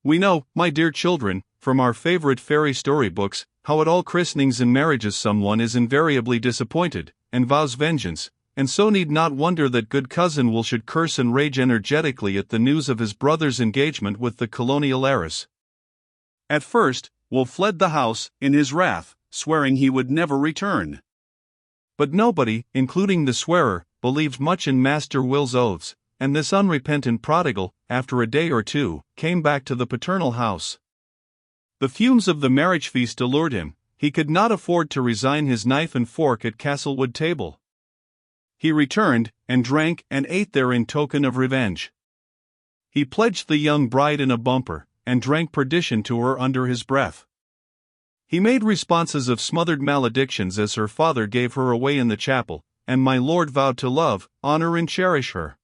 We know, my dear children, from our favorite fairy story books, how at all christenings and marriages someone is invariably disappointed, and vows vengeance, and so need not wonder that good cousin Will should curse and rage energetically at the news of his brother's engagement with the colonial heiress. At first, Will fled the house, in his wrath, swearing he would never return. But nobody, including the swearer, believed much in Master Will's oaths, and this unrepentant prodigal, after a day or two, came back to the paternal house. The fumes of the marriage feast allured him. He could not afford to resign his knife and fork at Castlewood table. He returned, and drank and ate there in token of revenge. He pledged the young bride in a bumper, and drank perdition to her under his breath. He made responses of smothered maledictions as her father gave her away in the chapel, and my lord vowed to love, honor and cherish her.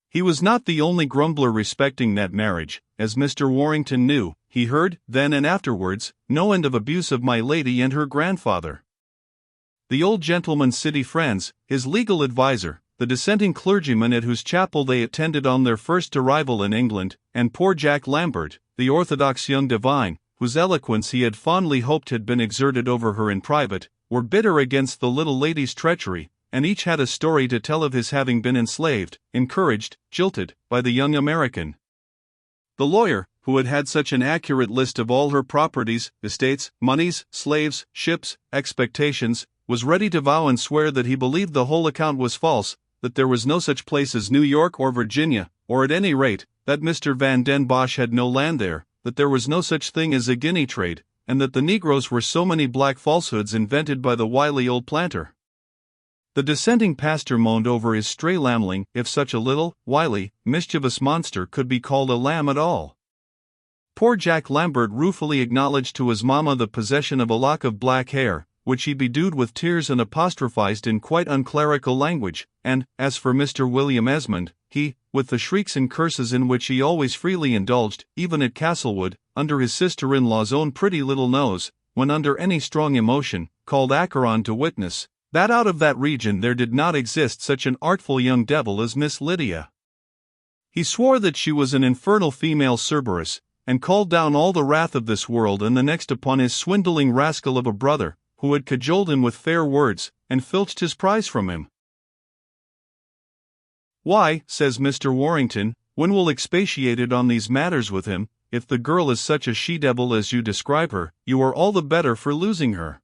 He was not the only grumbler respecting that marriage, as Mr. Warrington knew. He heard, then and afterwards, no end of abuse of my lady and her grandfather. The old gentleman's city friends, his legal adviser, the dissenting clergyman at whose chapel they attended on their first arrival in England, and poor Jack Lambert, the orthodox young divine, whose eloquence he had fondly hoped had been exerted over her in private, were bitter against the little lady's treachery, and each had a story to tell of his having been enslaved, encouraged, jilted, by the young American. The lawyer, who had had such an accurate list of all her properties, estates, moneys, slaves, ships, expectations, was ready to vow and swear that he believed the whole account was false, that there was no such place as New York or Virginia, or at any rate, that Mr. Van den Bosch had no land there, that there was no such thing as a guinea trade, and that the Negroes were so many black falsehoods invented by the wily old planter. The dissenting pastor moaned over his stray lambling, if such a little, wily, mischievous monster could be called a lamb at all. Poor Jack Lambert ruefully acknowledged to his mamma the possession of a lock of black hair, which he bedewed with tears and apostrophized in quite unclerical language, and, as for Mr. William Esmond, he, with the shrieks and curses in which he always freely indulged, even at Castlewood, under his sister-in-law's own pretty little nose, when under any strong emotion, called Acheron to witness, that out of that region there did not exist such an artful young devil as Miss Lydia. He swore that she was an infernal female Cerberus, and called down all the wrath of this world and the next upon his swindling rascal of a brother, who had cajoled him with fair words, and filched his prize from him. Why, says Mr. Warrington, when Will expatiated on these matters with him, if the girl is such a she-devil as you describe her, you are all the better for losing her.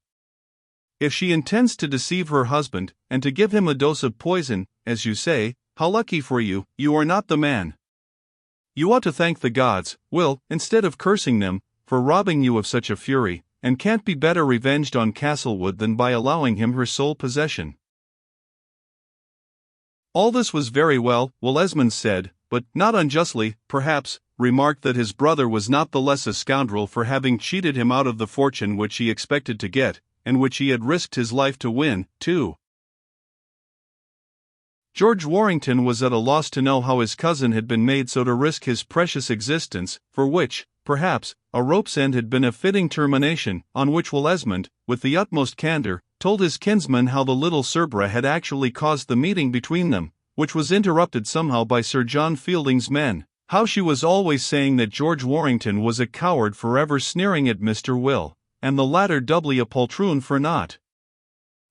If she intends to deceive her husband, and to give him a dose of poison, as you say, how lucky for you, you are not the man. You ought to thank the gods, Will, instead of cursing them, for robbing you of such a fury, and can't be better revenged on Castlewood than by allowing him her sole possession. All this was very well, Will Esmond said, but, not unjustly, perhaps, remarked that his brother was not the less a scoundrel for having cheated him out of the fortune which he expected to get, and which he had risked his life to win, too. George Warrington was at a loss to know how his cousin had been made so to risk his precious existence, for which, perhaps, a rope's end had been a fitting termination, on which Will Esmond, with the utmost candour, told his kinsman how the little Cerbera had actually caused the meeting between them, which was interrupted somehow by Sir John Fielding's men, how she was always saying that George Warrington was a coward for ever sneering at Mr. Will, and the latter doubly a poltroon for not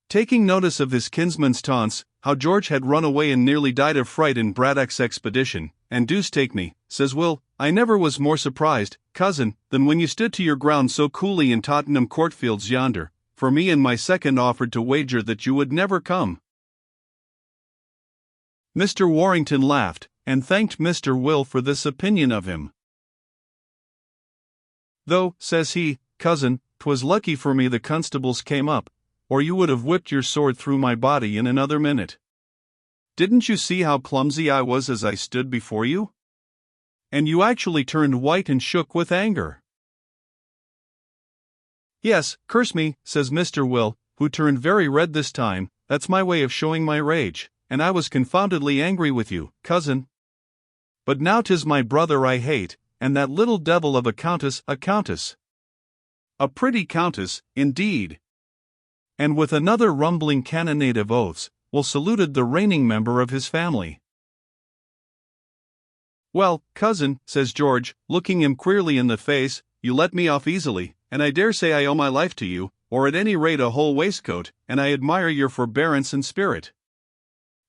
taking notice of his kinsman's taunts, how George had run away and nearly died of fright in Braddock's expedition, and deuce take me, says Will, I never was more surprised, cousin, than when you stood to your ground so coolly in Tottenham Courtfields yonder, for me and my second offered to wager that you would never come. Mr. Warrington laughed, and thanked Mr. Will for this opinion of him. Though, says he, cousin, 'twas lucky for me the constables came up, or you would have whipped your sword through my body in another minute. Didn't you see how clumsy I was as I stood before you? And you actually turned white and shook with anger. Yes, curse me, says Mr. Will, who turned very red this time, that's my way of showing my rage, and I was confoundedly angry with you, cousin. But now 'tis my brother I hate, and that little devil of a countess. A pretty countess, indeed. And with another rumbling cannonade of oaths, Will saluted the reigning member of his family. Well, cousin, says George, looking him queerly in the face, you let me off easily, and I dare say I owe my life to you, or at any rate a whole waistcoat, and I admire your forbearance and spirit.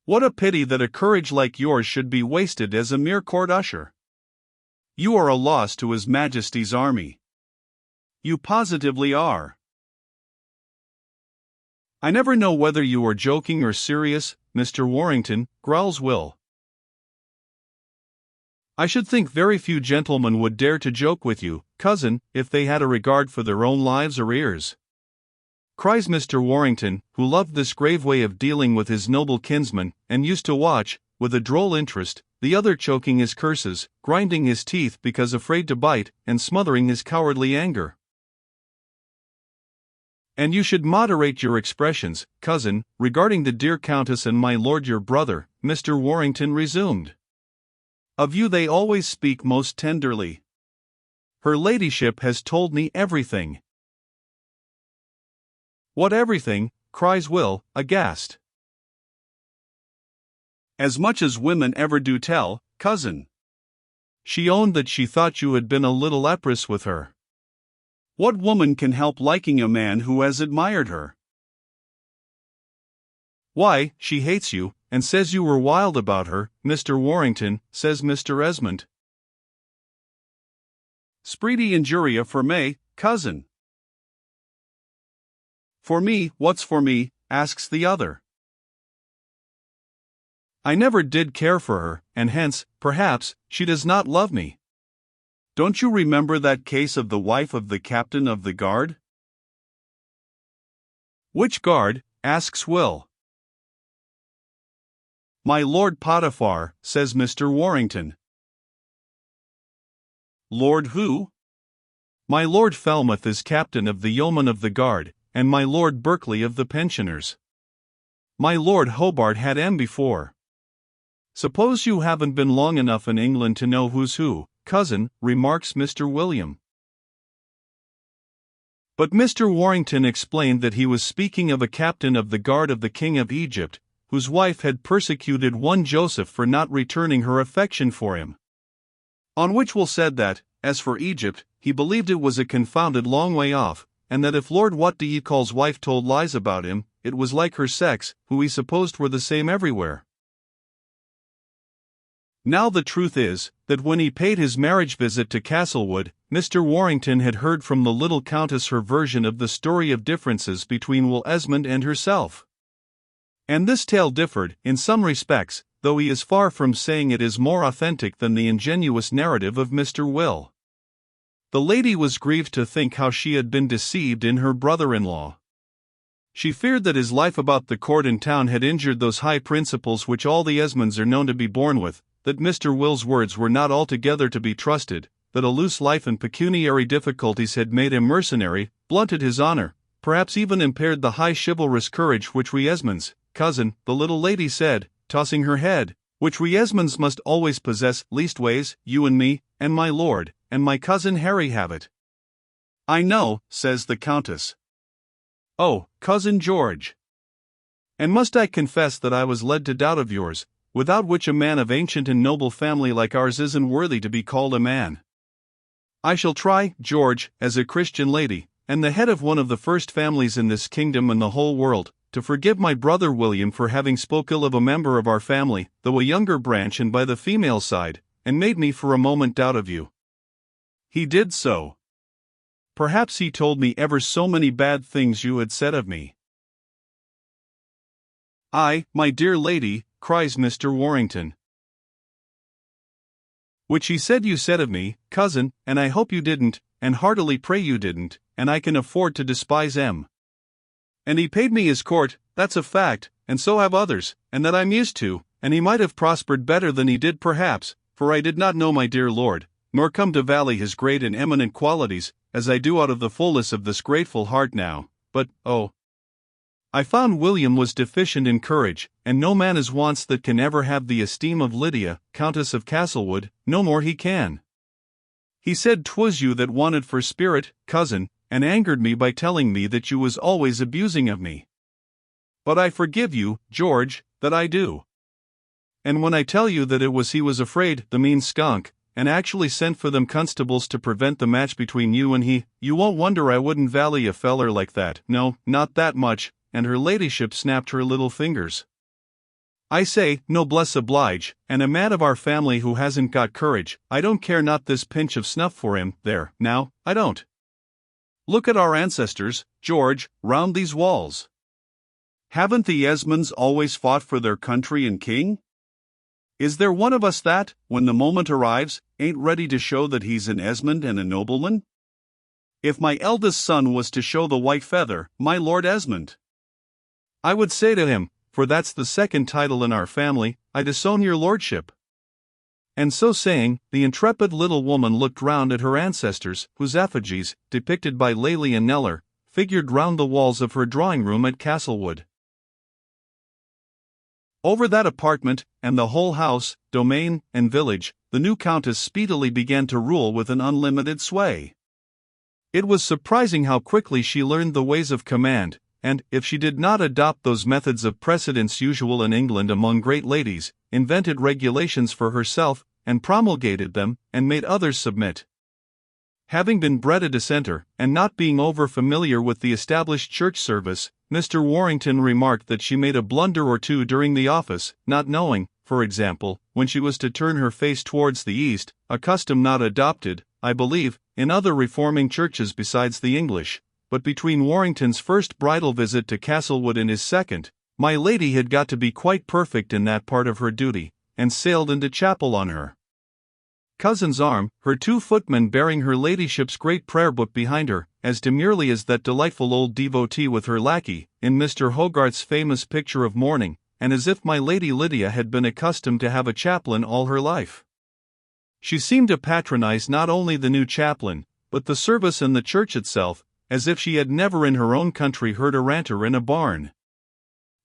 What a pity that a courage like yours should be wasted as a mere court usher. You are a loss to His Majesty's army. You positively are. I never know whether you are joking or serious, Mr. Warrington, growls Will. I should think very few gentlemen would dare to joke with you, cousin, if they had a regard for their own lives or ears, cries Mr. Warrington, who loved this grave way of dealing with his noble kinsman, and used to watch, with a droll interest, the other choking his curses, grinding his teeth because afraid to bite, and smothering his cowardly anger. And you should moderate your expressions, cousin, regarding the dear Countess and my lord your brother, Mr. Warrington resumed. Of you they always speak most tenderly. Her ladyship has told me everything. What everything? Cries Will, aghast. As much as women ever do tell, cousin. She owned that she thought you had been a little leprous with her. What woman can help liking a man who has admired her? Why, she hates you, and says you were wild about her, Mr. Warrington, says Mr. Esmond. Spreedy injuria for me, cousin. For me, what's for me? Asks the other. I never did care for her, and hence, perhaps, she does not love me. Don't you remember that case of the wife of the captain of the guard? Which guard? Asks Will. My Lord Potiphar, says Mr. Warrington. Lord who? My Lord Falmouth is captain of the yeomen of the guard, and my Lord Berkeley of the pensioners. My Lord Hobart had M before. Suppose you haven't been long enough in England to know who's who, cousin, remarks Mr. William. But Mr. Warrington explained that he was speaking of a captain of the guard of the King of Egypt, whose wife had persecuted one Joseph for not returning her affection for him. On which Will said that, as for Egypt, he believed it was a confounded long way off, and that if Lord What-do-ye-call's wife told lies about him, it was like her sex, who he supposed were the same everywhere. Now the truth is, that when he paid his marriage visit to Castlewood, Mr. Warrington had heard from the little Countess her version of the story of differences between Will Esmond and herself. And this tale differed, in some respects, though he is far from saying it is more authentic than the ingenuous narrative of Mr. Will. The lady was grieved to think how she had been deceived in her brother-in-law. She feared that his life about the court and town had injured those high principles which all the Esmonds are known to be born with, that Mr. Will's words were not altogether to be trusted, that a loose life and pecuniary difficulties had made him mercenary, blunted his honor, perhaps even impaired the high chivalrous courage which we Esmonds, cousin, the little lady said, tossing her head, which we Esmonds must always possess, leastways, you and me, and my lord, and my cousin Harry have it. I know, says the Countess. Oh, cousin George. And must I confess that I was led to doubt of yours, without which a man of ancient and noble family like ours isn't worthy to be called a man. I shall try, George, as a Christian lady, and the head of one of the first families in this kingdom and the whole world, to forgive my brother William for having spoke ill of a member of our family, though a younger branch and by the female side, and made me for a moment doubt of you. He did so. Perhaps he told me ever so many bad things you had said of me. Ay, my dear lady, cries Mr. Warrington. Which he said you said of me, cousin, and I hope you didn't, and heartily pray you didn't, and I can afford to despise M. And he paid me his court, that's a fact, and so have others, and that I'm used to, and he might have prospered better than he did perhaps, for I did not know my dear lord, nor come to valley his great and eminent qualities, as I do out of the fullness of this grateful heart now, but, oh, I found William was deficient in courage, and no man is wants that can ever have the esteem of Lydia, Countess of Castlewood, no more he can. He said 'twas you that wanted for spirit, cousin, and angered me by telling me that you was always abusing of me. But I forgive you, George, that I do. And when I tell you that he was afraid, the mean skunk, and actually sent for them constables to prevent the match between you and he, you won't wonder I wouldn't valley a feller like that. No, not that much," and her ladyship snapped her little fingers. "I say, noblesse oblige, and a man of our family who hasn't got courage, I don't care not this pinch of snuff for him, there, now, I don't. Look at our ancestors, George, round these walls. Haven't the Esmonds always fought for their country and king? Is there one of us that, when the moment arrives, ain't ready to show that he's an Esmond and a nobleman? If my eldest son was to show the white feather, my Lord Esmond, I would say to him, for that's the second title in our family, I disown your lordship." And so saying, the intrepid little woman looked round at her ancestors, whose effigies, depicted by Lely and Kneller, figured round the walls of her drawing-room at Castlewood. Over that apartment, and the whole house, domain, and village, the new countess speedily began to rule with an unlimited sway. It was surprising how quickly she learned the ways of command, and, if she did not adopt those methods of precedence usual in England among great ladies, invented regulations for herself, and promulgated them, and made others submit. Having been bred a dissenter, and not being over-familiar with the established church service, Mr. Warrington remarked that she made a blunder or two during the office, not knowing, for example, when she was to turn her face towards the east, a custom not adopted, I believe, in other reforming churches besides the English. But between Warrington's first bridal visit to Castlewood and his second, my lady had got to be quite perfect in that part of her duty, and sailed into chapel on her cousin's arm, her 2 footmen bearing her ladyship's great prayer book behind her, as demurely as that delightful old devotee with her lackey, in Mr. Hogarth's famous picture of mourning, and as if my Lady Lydia had been accustomed to have a chaplain all her life. She seemed to patronize not only the new chaplain, but the service and the church itself, as if she had never in her own country heard a ranter in a barn.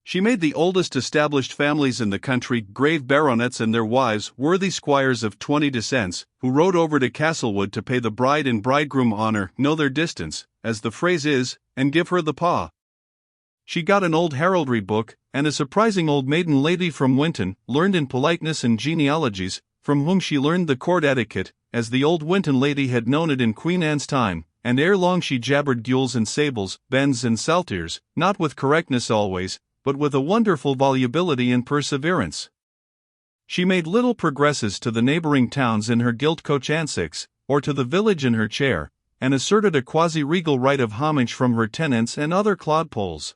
She made the oldest established families in the country grave baronets and their wives worthy squires of 20 descents, who rode over to Castlewood to pay the bride and bridegroom honor, know their distance, as the phrase is, and give her the paw. She got an old heraldry book, and a surprising old maiden lady from Winton, learned in politeness and genealogies, from whom she learned the court etiquette, as the old Winton lady had known it in Queen Anne's time, and ere long she jabbered gules and sables, bends and saltires, not with correctness always, but with a wonderful volubility and perseverance. She made little progresses to the neighboring towns in her gilt coach and six, or to the village in her chair, and asserted a quasi-regal right of homage from her tenants and other clodpoles.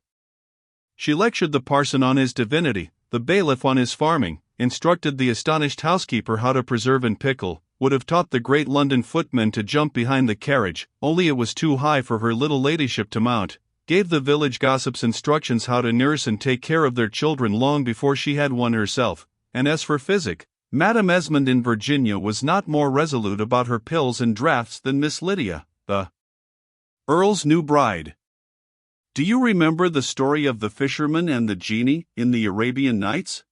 She lectured the parson on his divinity, the bailiff on his farming, instructed the astonished housekeeper how to preserve and pickle, would have taught the great London footman to jump behind the carriage, only it was too high for her little ladyship to mount, gave the village gossips instructions how to nurse and take care of their children long before she had one herself, and as for physic, Madame Esmond in Virginia was not more resolute about her pills and draughts than Miss Lydia, the Earl's new bride. Do you remember the story of the fisherman and the genie, in the Arabian Nights?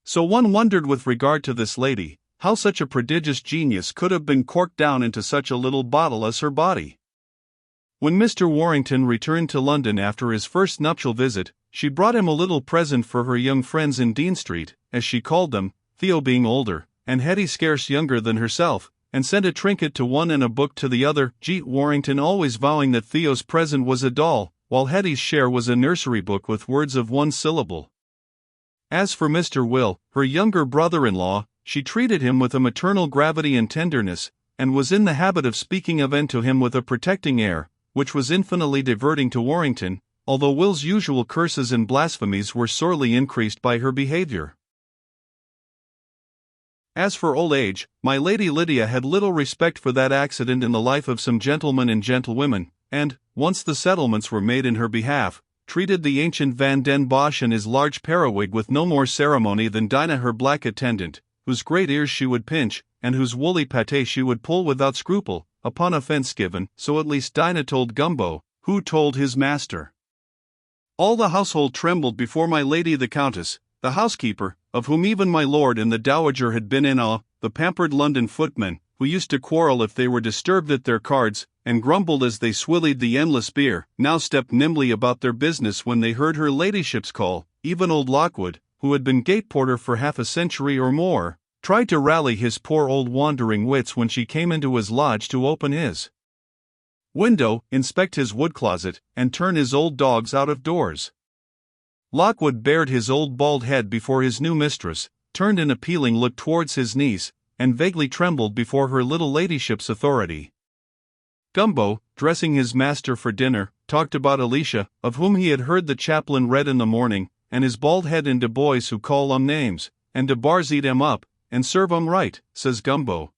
So one wondered with regard to this lady, how such a prodigious genius could have been corked down into such a little bottle as her body. When Mr. Warrington returned to London after his first nuptial visit, she brought him a little present for her young friends in Dean Street, as she called them, Theo being older, and Hetty scarce younger than herself, and sent a trinket to one and a book to the other, G. Warrington always vowing that Theo's present was a doll, while Hetty's share was a nursery book with words of one syllable. As for Mr. Will, her younger brother-in-law, she treated him with a maternal gravity and tenderness, and was in the habit of speaking of and to him with a protecting air, which was infinitely diverting to Warrington, although Will's usual curses and blasphemies were sorely increased by her behavior. As for old age, my Lady Lydia had little respect for that accident in the life of some gentlemen and gentlewomen, and, once the settlements were made in her behalf, treated the ancient Van den Bosch and his large periwig with no more ceremony than Dinah her black attendant, whose great ears she would pinch, and whose woolly pate she would pull without scruple, upon offence given, so at least Dinah told Gumbo, who told his master. All the household trembled before my lady the Countess, the housekeeper, of whom even my lord and the dowager had been in awe, the pampered London footmen, who used to quarrel if they were disturbed at their cards, and grumbled as they swillied the endless beer, now stepped nimbly about their business when they heard her ladyship's call, even old Lockwood, who had been gate porter for half a century or more, tried to rally his poor old wandering wits when she came into his lodge to open his window, inspect his wood closet, and turn his old dogs out of doors. Lockwood bared his old bald head before his new mistress, turned an appealing look towards his niece, and vaguely trembled before her little ladyship's authority. Gumbo, dressing his master for dinner, talked about Alicia, of whom he had heard the chaplain read in the morning, and his bald head and de boys who call names, and de bars eat up, and serve right, says Gumbo.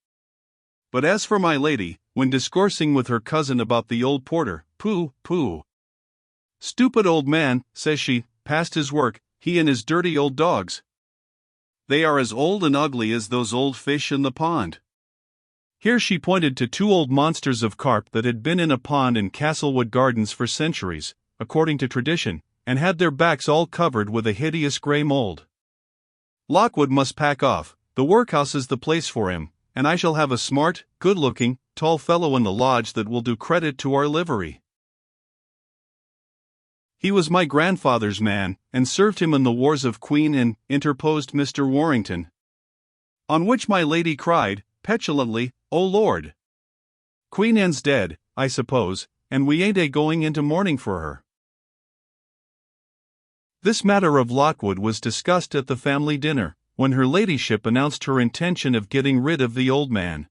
But as for my lady, when discoursing with her cousin about the old porter, pooh, pooh. Stupid old man, says she, past his work, he and his dirty old dogs. They are as old and ugly as those old fish in the pond. Here she pointed to two old monsters of carp that had been in a pond in Castlewood Gardens for centuries, according to tradition, and had their backs all covered with a hideous grey mold. Lockwood must pack off, the workhouse is the place for him, and I shall have a smart, good-looking, tall fellow in the lodge that will do credit to our livery. He was my grandfather's man, and served him in the wars of Queen Anne, interposed Mr. Warrington. On which my lady cried, petulantly, "Oh Lord! Queen Anne's dead, I suppose, and we ain't going into mourning for her." This matter of Lockwood was discussed at the family dinner, when her ladyship announced her intention of getting rid of the old man.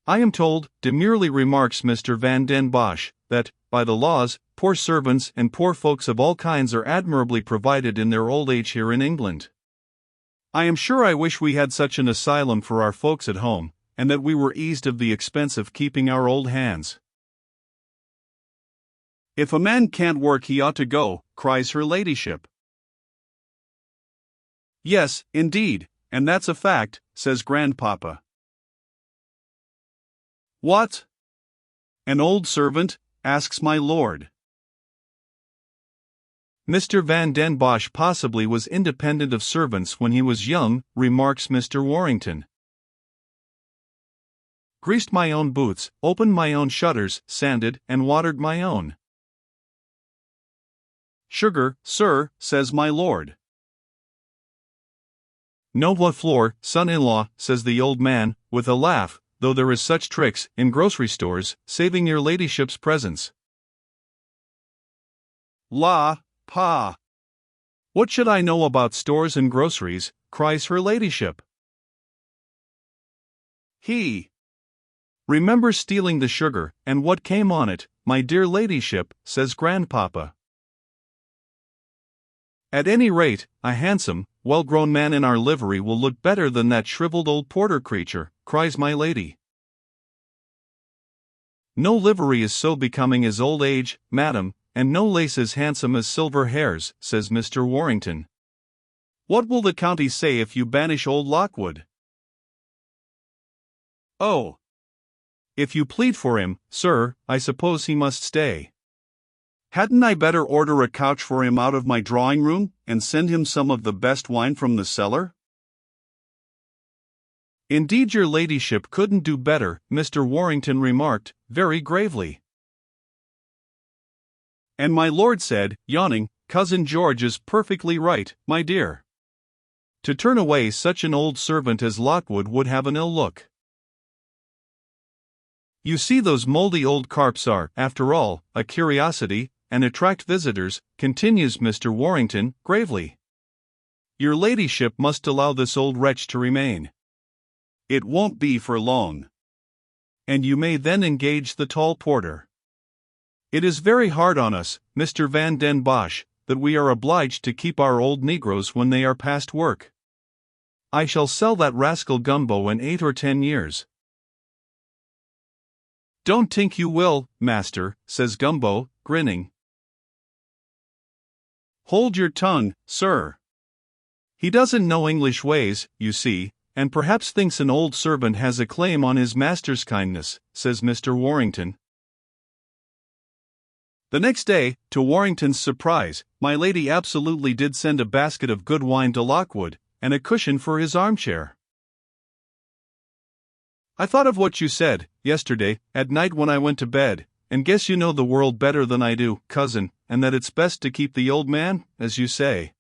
I am told, demurely remarks Mr. Van den Bosch, that, by the laws, poor servants and poor folks of all kinds are admirably provided in their old age here in England. I am sure I wish we had such an asylum for our folks at home, and that we were eased of the expense of keeping our old hands. If a man can't work he ought to go, cries her ladyship. Yes, indeed, and that's a fact, says grandpapa. What? An old servant? Asks my lord. Mr. Van den Bosch possibly was independent of servants when he was young, remarks Mr. Warrington. Greased my own boots, opened my own shutters, sanded and watered my own sugar, sir, says my lord. Noble floor, son-in-law, says the old man, with a laugh, though there is such tricks, in grocery stores, saving your ladyship's presence. La, pa! What should I know about stores and groceries, cries her ladyship. He remembers stealing the sugar, and what came on it, my dear ladyship, says grandpapa. At any rate, a handsome, well-grown man in our livery will look better than that shriveled old porter creature, cries my lady. No livery is so becoming as old age, madam, and no lace as handsome as silver hairs, says Mr. Warrington. What will the county say if you banish old Lockwood? Oh! If you plead for him, sir, I suppose he must stay. Hadn't I better order a couch for him out of my drawing-room, and send him some of the best wine from the cellar? Indeed your ladyship couldn't do better, Mr. Warrington remarked, very gravely. And my lord said, yawning, Cousin George is perfectly right, my dear. To turn away such an old servant as Lockwood would have an ill look. You see those mouldy old carps are, after all, a curiosity, and attract visitors, continues Mr. Warrington, gravely. Your ladyship must allow this old wretch to remain. It won't be for long. And you may then engage the tall porter. It is very hard on us, Mr. Van den Bosch, that we are obliged to keep our old negroes when they are past work. I shall sell that rascal Gumbo in 8 or 10 years. Don't think you will, master, says Gumbo, grinning. Hold your tongue, sir. He doesn't know English ways, you see, and perhaps thinks an old servant has a claim on his master's kindness, says Mr. Warrington. The next day, to Warrington's surprise, my lady absolutely did send a basket of good wine to Lockwood, and a cushion for his armchair. I thought of what you said, yesterday, at night when I went to bed, and guess you know the world better than I do, cousin, and that it's best to keep the old man, as you say.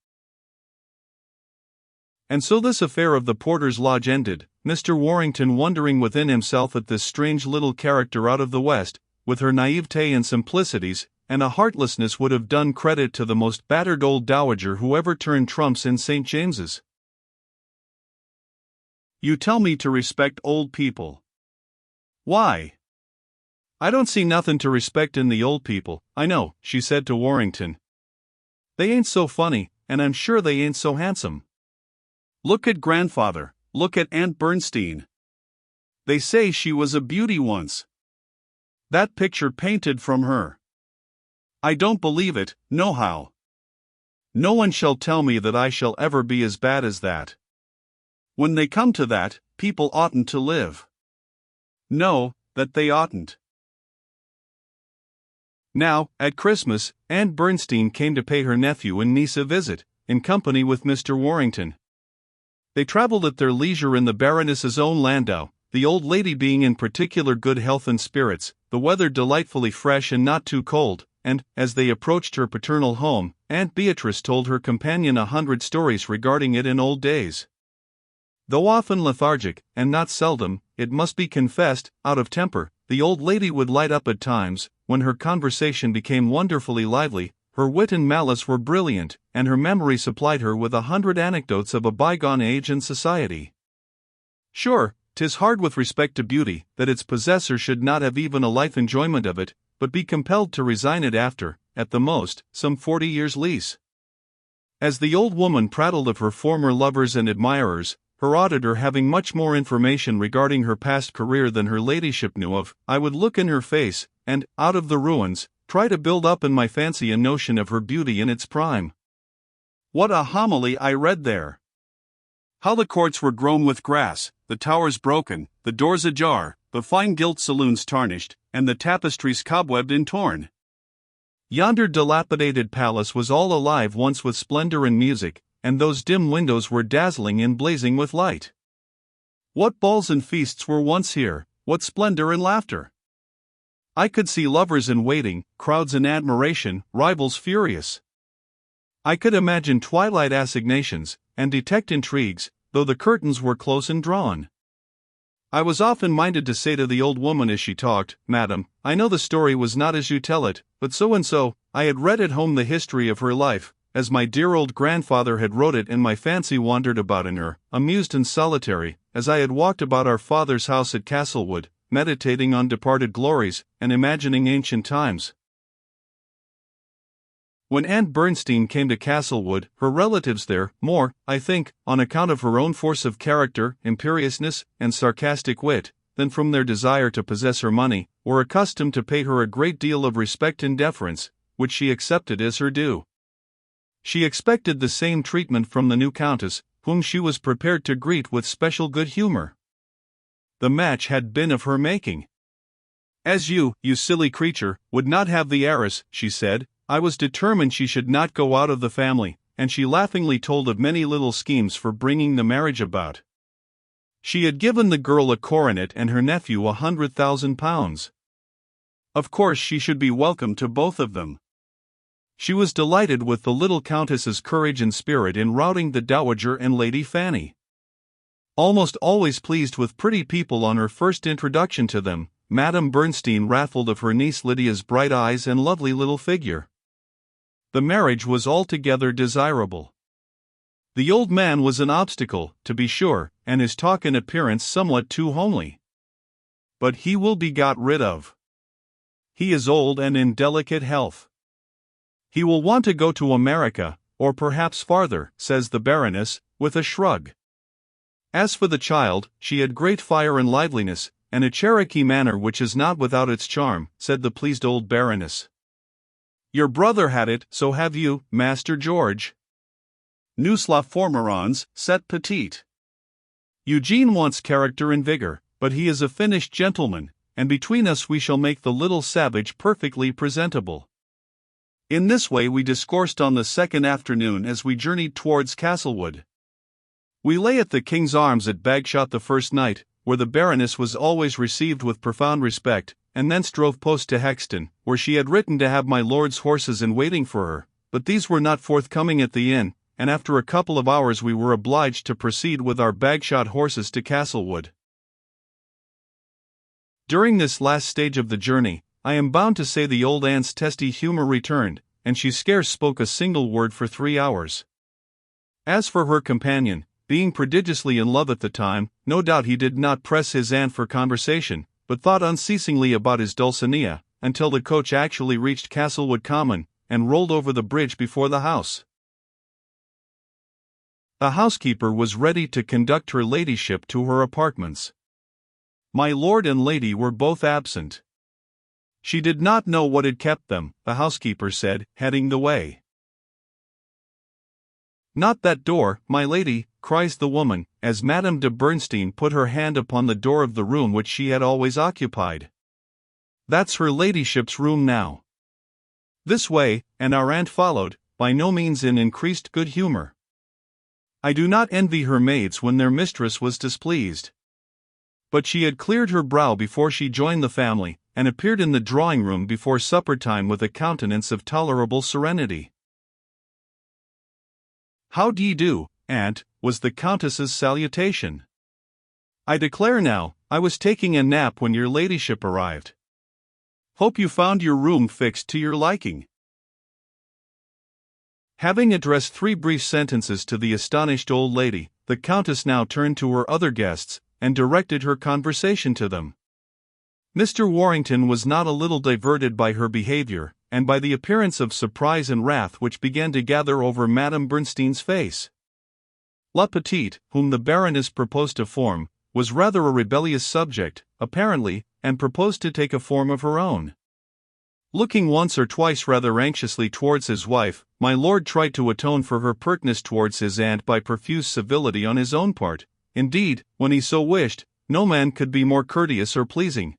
And so this affair of the porter's lodge ended, Mr. Warrington wondering within himself at this strange little character out of the West, with her naivete and simplicities, and a heartlessness would have done credit to the most battered old dowager who ever turned trumps in St. James's. You tell me to respect old people. Why? I don't see nothing to respect in the old people, I know, she said to Warrington. They ain't so funny, and I'm sure they ain't so handsome. Look at grandfather, look at Aunt Bernstein. They say she was a beauty once. That picture painted from her. I don't believe it, nohow. No one shall tell me that I shall ever be as bad as that. When they come to that, people oughtn't to live. No, that they oughtn't. Now, at Christmas, Aunt Bernstein came to pay her nephew and niece a visit, in company with Mr. Warrington. They traveled at their leisure in the Baroness's own landau, the old lady being in particular good health and spirits, the weather delightfully fresh and not too cold, and, as they approached her paternal home, Aunt Beatrice told her companion 100 stories regarding it in old days. Though often lethargic, and not seldom, it must be confessed, out of temper, the old lady would light up at times, when her conversation became wonderfully lively. Her wit and malice were brilliant, and her memory supplied her with 100 anecdotes of a bygone age and society. Sure, 'tis hard with respect to beauty, that its possessor should not have even a life enjoyment of it, but be compelled to resign it after, at the most, some 40 years' lease. As the old woman prattled of her former lovers and admirers, her auditor having much more information regarding her past career than her ladyship knew of, I would look in her face, and, out of the ruins, try to build up in my fancy a notion of her beauty in its prime. What a homily I read there! How the courts were grown with grass, the towers broken, the doors ajar, the fine gilt saloons tarnished, and the tapestries cobwebbed and torn. Yonder dilapidated palace was all alive once with splendor and music, and those dim windows were dazzling and blazing with light. What balls and feasts were once here, what splendor and laughter! I could see lovers in waiting, crowds in admiration, rivals furious. I could imagine twilight assignations, and detect intrigues, though the curtains were close and drawn. I was often minded to say to the old woman as she talked, Madam, I know the story was not as you tell it, but so and so. I had read at home the history of her life, as my dear old grandfather had wrote it, and my fancy wandered about in her, amused and solitary, as I had walked about our father's house at Castlewood, meditating on departed glories, and imagining ancient times. When Aunt Bernstein came to Castlewood, her relatives there, more, I think, on account of her own force of character, imperiousness, and sarcastic wit, than from their desire to possess her money, were accustomed to pay her a great deal of respect and deference, which she accepted as her due. She expected the same treatment from the new countess, whom she was prepared to greet with special good humor. The match had been of her making. As you silly creature, would not have the heiress, she said, I was determined she should not go out of the family, and she laughingly told of many little schemes for bringing the marriage about. She had given the girl a coronet and her nephew £100,000. Of course she should be welcome to both of them. She was delighted with the little countess's courage and spirit in routing the dowager and Lady Fanny. Almost always pleased with pretty people on her first introduction to them, Madame Bernstein rattled of her niece Lydia's bright eyes and lovely little figure. The marriage was altogether desirable. The old man was an obstacle, to be sure, and his talk and appearance somewhat too homely. But he will be got rid of. He is old and in delicate health. He will want to go to America, or perhaps farther, says the Baroness, with a shrug. As for the child, she had great fire and liveliness, and a Cherokee manner which is not without its charm, said the pleased old Baroness. Your brother had it, so have you, Master George. Nous la formerons, cette petite. Eugene wants character and vigor, but he is a finished gentleman, and between us we shall make the little savage perfectly presentable. In this way we discoursed on the second afternoon as we journeyed towards Castlewood. We lay at the King's Arms at Bagshot the first night, where the Baroness was always received with profound respect, and thence drove post to Hexton, where she had written to have my lord's horses in waiting for her, but these were not forthcoming at the inn, and after a couple of hours we were obliged to proceed with our bagshot horses to Castlewood. During this last stage of the journey, I am bound to say the old aunt's testy humor returned, and she scarce spoke a single word for 3 hours. As for her companion, being prodigiously in love at the time, no doubt he did not press his aunt for conversation, but thought unceasingly about his Dulcinea, until the coach actually reached Castlewood Common, and rolled over the bridge before the house. The housekeeper was ready to conduct her ladyship to her apartments. My lord and lady were both absent. She did not know what had kept them, the housekeeper said, heading the way. "Not that door, my lady," cries the woman, as Madame de Bernstein put her hand upon the door of the room which she had always occupied. "That's her ladyship's room now." This way, and our aunt followed, by no means in increased good humor. I do not envy her maids when their mistress was displeased. But she had cleared her brow before she joined the family, and appeared in the drawing-room before supper-time with a countenance of tolerable serenity. "How d'ye do, aunt?" was the countess's salutation. "I declare now, I was taking a nap when your ladyship arrived. Hope you found your room fixed to your liking." Having addressed 3 brief sentences to the astonished old lady, the countess now turned to her other guests, and directed her conversation to them. Mr. Warrington was not a little diverted by her behavior, and by the appearance of surprise and wrath which began to gather over Madame Bernstein's face. La Petite, whom the Baroness proposed to form, was rather a rebellious subject, apparently, and proposed to take a form of her own. Looking once or twice rather anxiously towards his wife, my lord tried to atone for her pertness towards his aunt by profuse civility on his own part. Indeed, when he so wished, no man could be more courteous or pleasing.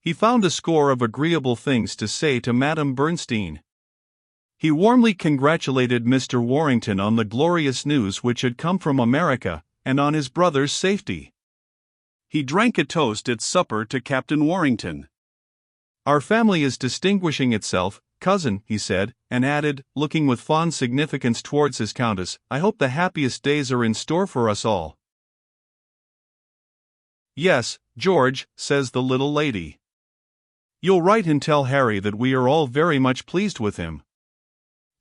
He found a score of agreeable things to say to Madame Bernstein. He warmly congratulated Mr. Warrington on the glorious news which had come from America, and on his brother's safety. He drank a toast at supper to Captain Warrington. "Our family is distinguishing itself, cousin," he said, and added, looking with fond significance towards his countess, "I hope the happiest days are in store for us all." "Yes, George," says the little lady. "You'll write and tell Harry that we are all very much pleased with him.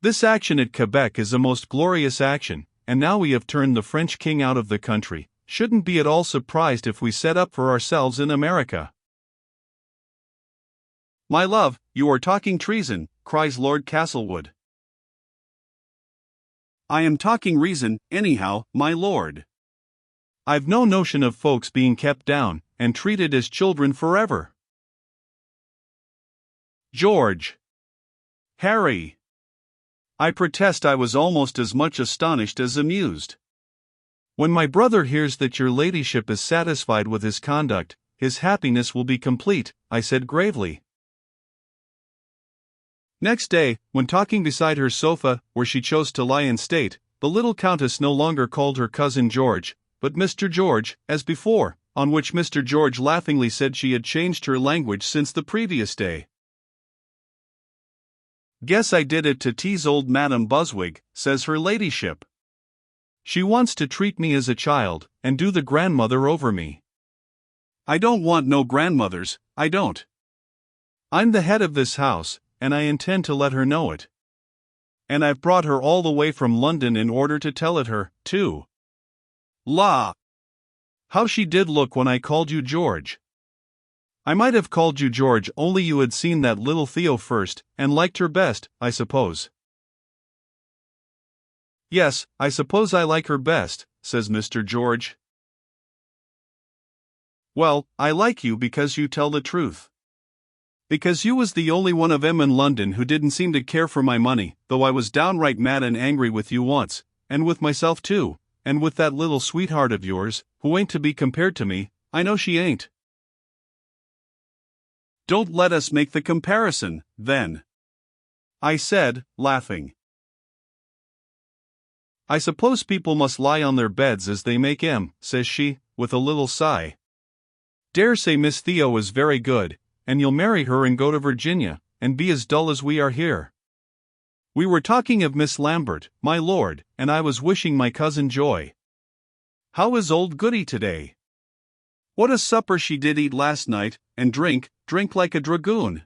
This action at Quebec is a most glorious action, and now we have turned the French king out of the country, shouldn't be at all surprised if we set up for ourselves in America." "My love, you are talking treason," cries Lord Castlewood. "I am talking reason, anyhow, my lord. I've no notion of folks being kept down, and treated as children forever." "George! Harry! I protest I was almost as much astonished as amused. When my brother hears that your ladyship is satisfied with his conduct, his happiness will be complete," I said gravely. Next day, when talking beside her sofa, where she chose to lie in state, the little countess no longer called her cousin George, but Mr. George, as before, on which Mr. George laughingly said she had changed her language since the previous day. "Guess I did it to tease old Madam Buswig," says her ladyship. "She wants to treat me as a child, and do the grandmother over me. I don't want no grandmothers, I don't. I'm the head of this house, and I intend to let her know it. And I've brought her all the way from London in order to tell it her, too. La! How she did look when I called you George. I might have called you George only you had seen that little Theo first, and liked her best, I suppose." "Yes, I suppose I like her best," says Mr. George. "Well, I like you because you tell the truth. Because you was the only one of 'em in London who didn't seem to care for my money, though I was downright mad and angry with you once, and with myself too, and with that little sweetheart of yours, who ain't to be compared to me, I know she ain't." "Don't let us make the comparison, then," I said, laughing. "I suppose people must lie on their beds as they make 'em," says she, with a little sigh. "Dare say Miss Theo is very good, and you'll marry her and go to Virginia, and be as dull as we are here. We were talking of Miss Lambert, my lord, and I was wishing my cousin joy. How is old Goody today? What a supper she did eat last night, and drink like a dragoon.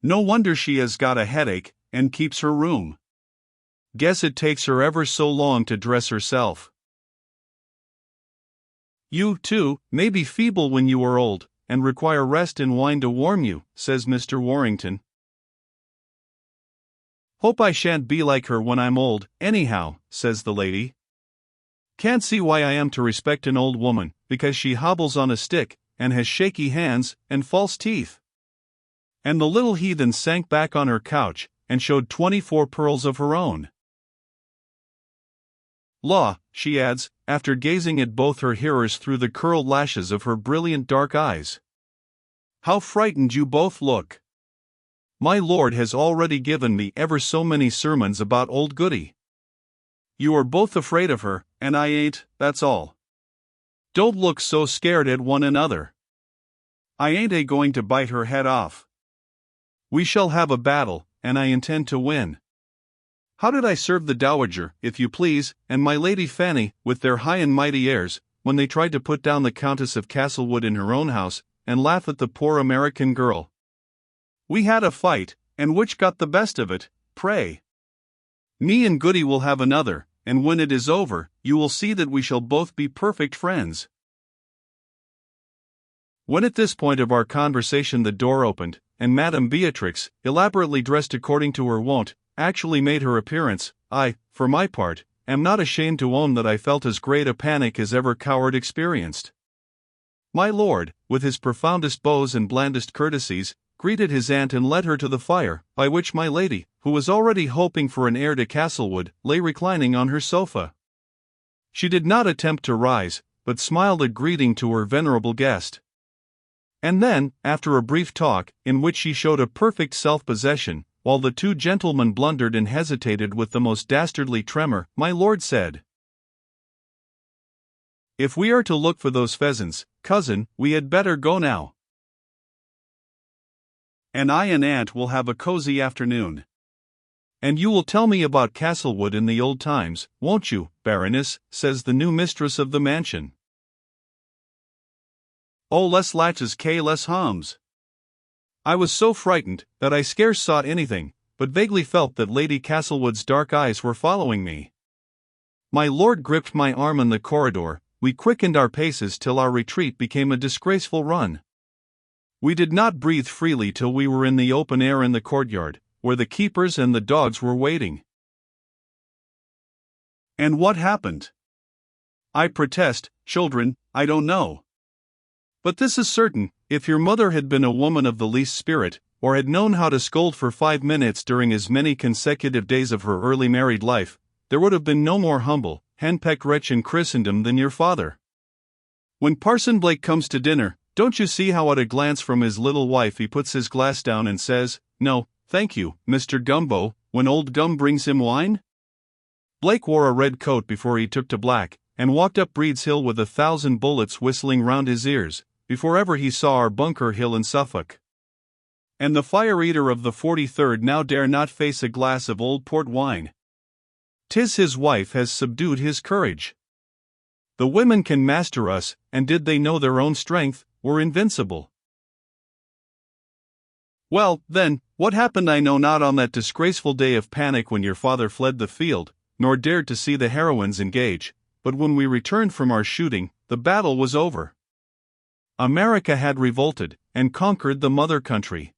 No wonder she has got a headache, and keeps her room. Guess it takes her ever so long to dress herself. You, too, may be feeble when you are old, and require rest and wine to warm you, says Mr. Warrington. Hope I shan't be like her when I'm old, anyhow, says the lady. Can't see why I am to respect an old woman, because she hobbles on a stick, and has shaky hands, and false teeth. And the little heathen sank back on her couch, and showed 24 pearls of her own. Law, she adds, after gazing at both her hearers through the curled lashes of her brilliant dark eyes. How frightened you both look! My lord has already given me ever so many sermons about old Goody. You are both afraid of her, and I ain't, that's all. Don't look so scared at one another. I ain't going to bite her head off. We shall have a battle, and I intend to win. How did I serve the dowager, if you please, and my Lady Fanny, with their high and mighty airs, when they tried to put down the Countess of Castlewood in her own house, and laugh at the poor American girl? We had a fight, and which got the best of it, pray? Me and Goody will have another, and when it is over, you will see that we shall both be perfect friends. When at this point of our conversation the door opened, and Madame Beatrix, elaborately dressed according to her wont, actually made her appearance, I, for my part, am not ashamed to own that I felt as great a panic as ever coward experienced. My lord, with his profoundest bows and blandest courtesies, greeted his aunt and led her to the fire, by which my lady, who was already hoping for an heir to Castlewood, lay reclining on her sofa. She did not attempt to rise, but smiled a greeting to her venerable guest. And then, after a brief talk, in which she showed a perfect self-possession, while the two gentlemen blundered and hesitated with the most dastardly tremor, my lord said, "If we are to look for those pheasants, cousin, we had better go now. And I and aunt will have a cozy afternoon. And you will tell me about Castlewood in the old times, won't you, Baroness?" says the new mistress of the mansion. Oh, less latches less hums. I was so frightened that I scarce saw anything, but vaguely felt that Lady Castlewood's dark eyes were following me. My lord gripped my arm in the corridor. We quickened our paces till our retreat became a disgraceful run. We did not breathe freely till we were in the open air in the courtyard, where the keepers and the dogs were waiting. And what happened? I protest, children, I don't know. But this is certain, if your mother had been a woman of the least spirit, or had known how to scold for 5 minutes during as many consecutive days of her early married life, there would have been no more humble, henpecked wretch in Christendom than your father. When Parson Blake comes to dinner, don't you see how at a glance from his little wife he puts his glass down and says, "No, thank you, Mr. Gumbo," when old Gum brings him wine? Blake wore a red coat before he took to black, and walked up Breed's Hill with 1,000 bullets whistling round his ears, before ever he saw our Bunker Hill in Suffolk. And the fire-eater of the 43rd now dare not face a glass of old port wine. 'Tis his wife has subdued his courage. The women can master us, and did they know their own strength, were invincible. Well, then, what happened I know not on that disgraceful day of panic when your father fled the field, nor dared to see the heroines engage, but when we returned from our shooting, the battle was over. America had revolted, and conquered the mother country.